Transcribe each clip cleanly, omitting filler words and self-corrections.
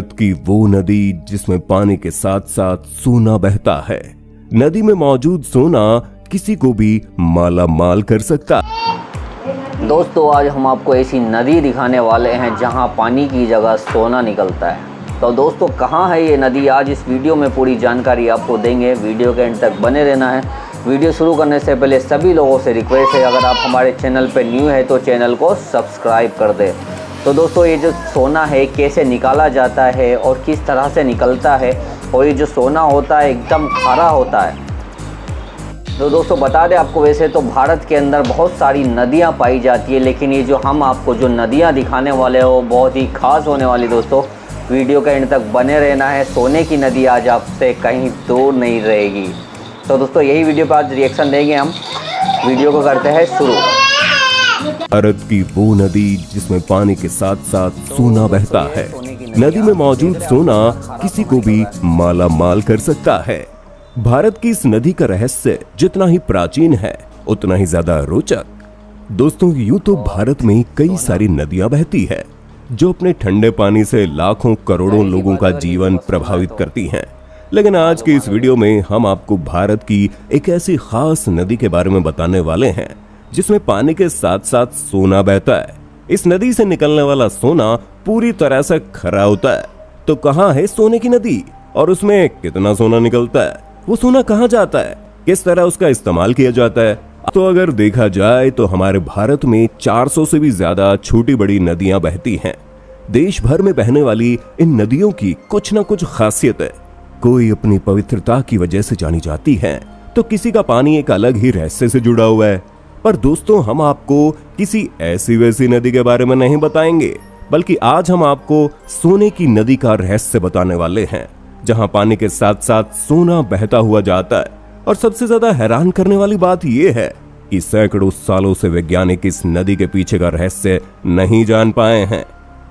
भारत की वो नदी जिसमें पानी के साथ साथ सोना बहता है। नदी में मौजूद सोना किसी को भी माला माल कर सकता। दोस्तों आज हम आपको ऐसी नदी दिखाने वाले हैं जहां पानी की जगह सोना निकलता है। तो दोस्तों कहां है ये नदी, आज इस वीडियो में पूरी जानकारी आपको देंगे। वीडियो के एंड तक बने रहना है। वीडियो शुरू करने से पहले सभी लोगों से रिक्वेस्ट है, अगर आप हमारे चैनल पर न्यू है तो चैनल को सब्सक्राइब कर दें। तो दोस्तों ये जो सोना है कैसे निकाला जाता है और किस तरह से निकलता है, और ये जो सोना होता है एकदम खारा होता है। तो दोस्तों बता दें आपको, वैसे तो भारत के अंदर बहुत सारी नदियां पाई जाती है, लेकिन ये जो हम आपको जो नदियां दिखाने वाले हो बहुत ही खास होने वाली। दोस्तों वीडियो के एंड तक बने रहना है। सोने की नदी आज आपसे कहीं दूर नहीं रहेगी। तो दोस्तों यही वीडियो पर आज रिएक्शन देंगे हम। वीडियो को करते हैं शुरू। भारत की वो नदी जिसमें पानी के साथ साथ सोना बहता है। नदी में मौजूद सोना किसी को भी माला माल कर सकता है। भारत की इस नदी का रहस्य जितना ही प्राचीन है उतना ही ज्यादा रोचक। दोस्तों यूं तो भारत में कई सारी नदियां बहती है जो अपने ठंडे पानी से लाखों करोड़ों लोगों का जीवन प्रभावित करती हैं। लेकिन आज की इस वीडियो में हम आपको भारत की एक ऐसी खास नदी के बारे में बताने वाले हैं जिसमें पानी के साथ साथ सोना बहता है। इस नदी से निकलने वाला सोना पूरी तरह से खरा होता है। तो कहाँ है सोने की नदी और उसमें कितना सोना निकलता है, वो सोना कहाँ जाता है, किस तरह उसका इस्तेमाल किया जाता है। तो अगर देखा जाए तो हमारे भारत में 400 से भी ज्यादा छोटी बड़ी नदियां बहती हैं। देश भर में बहने वाली इन नदियों की कुछ न कुछ खासियत है। कोई अपनी पवित्रता की वजह से जानी जाती है तो किसी का पानी एक अलग ही रहस्य से जुड़ा हुआ है। पर दोस्तों हम आपको किसी ऐसी वैसी नदी के बारे में नहीं बताएंगे, बल्कि आज हम आपको सोने की नदी का रहस्य बताने वाले हैं जहां पानी के साथ साथ सोना बहता हुआ जाता है। और सबसे ज्यादा हैरान करने वाली बात यह है कि सैकड़ों सालों से वैज्ञानिक इस नदी के पीछे का रहस्य नहीं जान पाए हैं।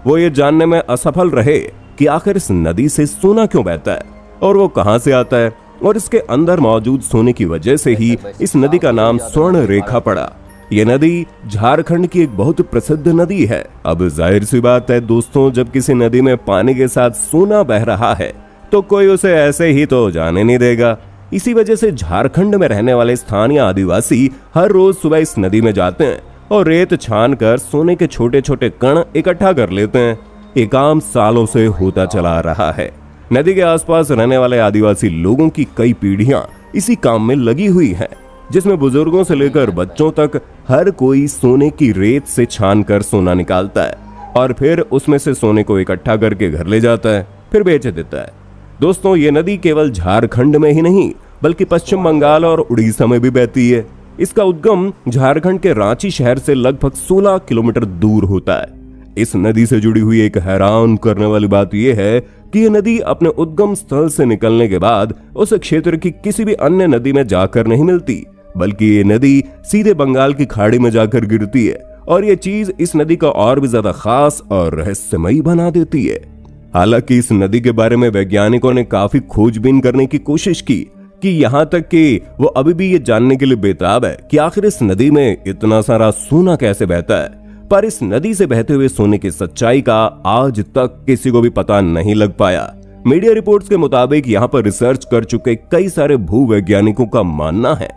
वो ये जानने में असफल रहे कि आखिर इस नदी से सोना क्यों बहता है और वो कहां से आता है, और इसके अंदर मौजूद सोने की वजह से ही इस नदी का नाम स्वर्ण रेखा पड़ा। ये नदी झारखंड की एक बहुत प्रसिद्ध नदी है। अब जाहिर सी बात है दोस्तों, जब किसी नदी में पानी के साथ सोना बह रहा है तो कोई उसे ऐसे ही तो जाने नहीं देगा। इसी वजह से झारखंड में रहने वाले स्थानीय आदिवासी हर रोज सुबह इस नदी में जाते हैं और रेत छान कर सोने के छोटे छोटे कण इकट्ठा कर लेते हैं। ये काम सालों से होता चला आ रहा है। नदी के आसपास रहने वाले आदिवासी लोगों की कई पीढ़ियां इसी काम में लगी हुई हैं, जिसमें बुजुर्गों से लेकर बच्चों तक हर कोई सोने की रेत से छान कर सोना निकालता है और फिर उसमें से सोने को इकट्ठा करके घर ले जाता है, फिर बेच देता है। दोस्तों ये नदी केवल झारखंड में ही नहीं बल्कि पश्चिम बंगाल और उड़ीसा में भी बहती है। इसका उद्गम झारखंड के रांची शहर से लगभग 16 किलोमीटर दूर होता है। इस नदी से जुड़ी हुई एक हैरान करने वाली बात यह है कि यह नदी अपने उद्गम स्थल से निकलने के बाद उस क्षेत्र की किसी भी अन्य नदी में जाकर नहीं मिलती, बल्कि ये नदी सीधे बंगाल की खाड़ी में जाकर गिरती है। और ये चीज इस नदी का और भी ज्यादा खास और रहस्यमयी बना देती है। हालांकि इस नदी के बारे में वैज्ञानिकों ने काफी खोजबीन करने की कोशिश की कि यहाँ तक कि वो अभी भी ये जानने के लिए बेताब है कि आखिर इस नदी में इतना सारा सोना कैसे बहता है। पर इस नदी से बहते हुए सोने की सच्चाई का आज तक किसी को भी पता नहीं लग पाया। मीडिया रिपोर्ट्स के मुताबिक यहाँ पर रिसर्च कर चुके कई सारे भूवैज्ञानिकों का मानना है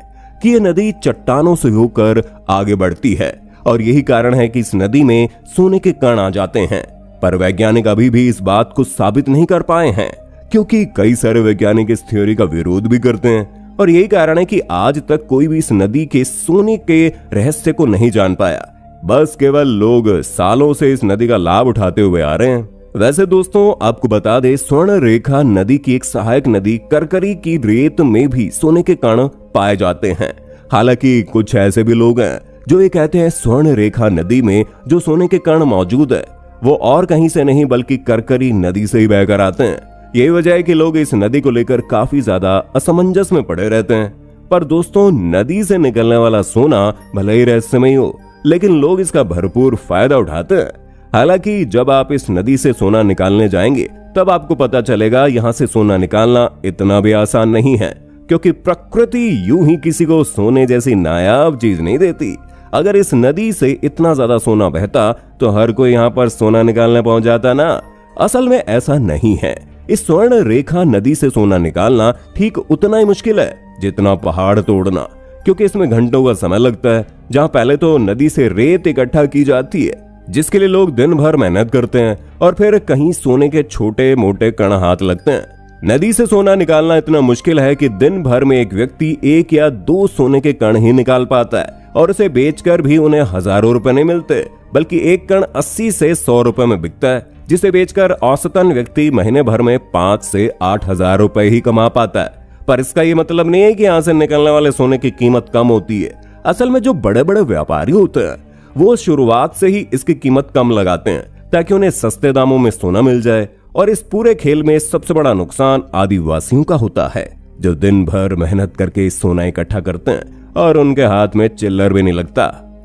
कि यह नदी चट्टानों से होकर आगे बढ़ती है और यही कारण है कि इस नदी में सोने के कण आ जाते हैं। पर वैज्ञानिक अभी भी इस बात को साबित नहीं कर पाए हैं, क्योंकि कई सारे वैज्ञानिक इस थ्योरी का विरोध भी करते हैं। और यही कारण है कि आज तक कोई भी इस नदी के सोने के रहस्य को नहीं जान पाया। बस केवल लोग सालों से इस नदी का लाभ उठाते हुए आ रहे हैं। वैसे दोस्तों आपको बता दें, स्वर्ण रेखा नदी की एक सहायक नदी करकरी की रेत में भी सोने के कण पाए जाते हैं। हालांकि कुछ ऐसे भी लोग हैं जो ये कहते हैं स्वर्ण रेखा नदी में जो सोने के कण मौजूद है वो और कहीं से नहीं बल्कि करकरी नदी से ही बहकर आते हैं। यही वजह है कि लोग इस नदी को लेकर काफी ज्यादा असमंजस में पड़े रहते हैं। पर दोस्तों नदी से निकलने वाला सोना भले ही रहस्यमय हो, लेकिन लोग इसका भरपूर फायदा उठाते हैं। हालांकि जब आप इस नदी से सोना निकालने जाएंगे तब आपको पता चलेगा यहाँ से सोना निकालना इतना भी आसान नहीं है, क्योंकि प्रकृति यूं ही किसी को सोने जैसी नायाब चीज नहीं देती। अगर इस नदी से इतना ज्यादा सोना बहता तो हर कोई यहाँ पर सोना निकालने पहुंच जाता ना। असल में ऐसा नहीं है। इस स्वर्ण रेखा नदी से सोना निकालना ठीक उतना ही मुश्किल है जितना पहाड़ तोड़ना, क्योंकि इसमें घंटों का समय लगता है। जहाँ पहले तो नदी से रेत इकट्ठा की जाती है, जिसके लिए लोग दिन भर मेहनत करते हैं, और फिर कहीं सोने के छोटे मोटे कण हाथ लगते हैं। नदी से सोना निकालना इतना मुश्किल है कि दिन भर में एक व्यक्ति 1 या 2 सोने के कण ही निकाल पाता है, और उसे बेचकर भी उन्हें हजारों रुपए नहीं मिलते, बल्कि एक कण 80 से 100 रुपए में बिकता है, जिसे बेचकर औसतन व्यक्ति महीने भर में 5 से 8 हजार रुपए ही कमा पाता है। पर इसका ये मतलब नहीं है कि यहाँ से निकलने वाले सोने की कीमत कम होती है। असल में जो बड़े बड़े व्यापारी होते हैं वो शुरुआत से ही इसकी कीमत कम लगाते हैं ताकि उन्हें सस्ते दामों में सोना मिल जाए। और इस पूरे खेल में सबसे बड़ा नुकसान आदिवासियों का होता है, जो दिन भर मेहनत करके सोना इकट्ठा करते हैं और उनके हाथ में चिल्लर भी नहीं लगता।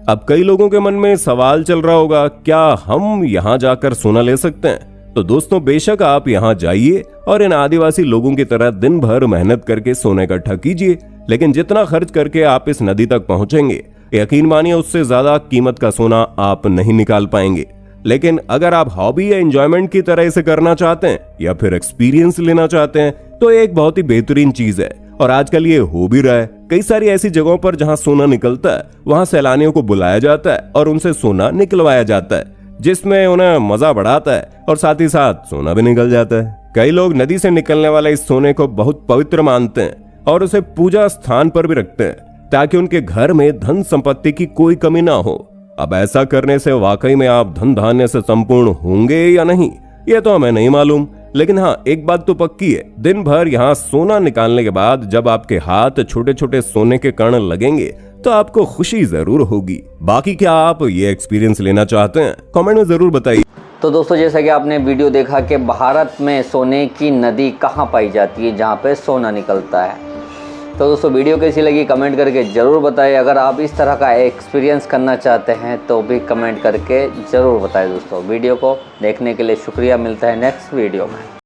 अब कई लोगों के मन में सवाल चल रहा होगा, क्या हम यहाँ जाकर सोना ले सकते हैं? तो दोस्तों, बेशक आप यहाँ जाइए और इन आदिवासी लोगों की तरह दिन भर मेहनत करके सोना इकट्ठा कीजिए, लेकिन जितना खर्च करके आप इस नदी तक पहुंचेंगे, यकीन मानिए उससे ज्यादा कीमत का सोना आप नहीं निकाल पाएंगे। लेकिन अगर आप हॉबी या एंजॉयमेंट की तरह इसे करना चाहते हैं या फिर एक्सपीरियंस लेना चाहते हैं, तो एक बहुत ही बेहतरीन चीज है, और आजकल ये हो भी रहा है। कई सारी ऐसी जगहों पर जहां सोना निकलता है, वहां सैलानियों को बुलाया जाता है और उनसे सोना निकलवाया जाता है, जिसमें उन्हें मजा बढ़ाता है और साथ ही साथ सोना भी निकल जाता है। कई लोग नदी से निकलने वाले इस सोने को बहुत पवित्र मानते हैं और उसे पूजा स्थान पर भी रखते हैं, ताकि उनके घर में धन संपत्ति की कोई कमी ना हो। अब ऐसा करने से वाकई में आप धन धान्य से संपूर्ण होंगे या नहीं, ये तो हमें नहीं मालूम, लेकिन हाँ, एक बात तो पक्की है, दिन भर यहाँ सोना निकालने के बाद जब आपके हाथ छोटे छोटे सोने के कण लगेंगे तो आपको खुशी जरूर होगी। बाकी क्या आप ये एक्सपीरियंस लेना चाहते हैं? कमेंट में जरूर बताइए। तो दोस्तों, जैसा कि आपने वीडियो देखा कि भारत में सोने की नदी कहाँ पाई जाती है जहाँ पे सोना निकलता है। तो दोस्तों, वीडियो कैसी लगी कमेंट करके ज़रूर बताएं। अगर आप इस तरह का एक्सपीरियंस करना चाहते हैं तो भी कमेंट करके ज़रूर बताएं। दोस्तों, वीडियो को देखने के लिए शुक्रिया। मिलता है नेक्स्ट वीडियो में।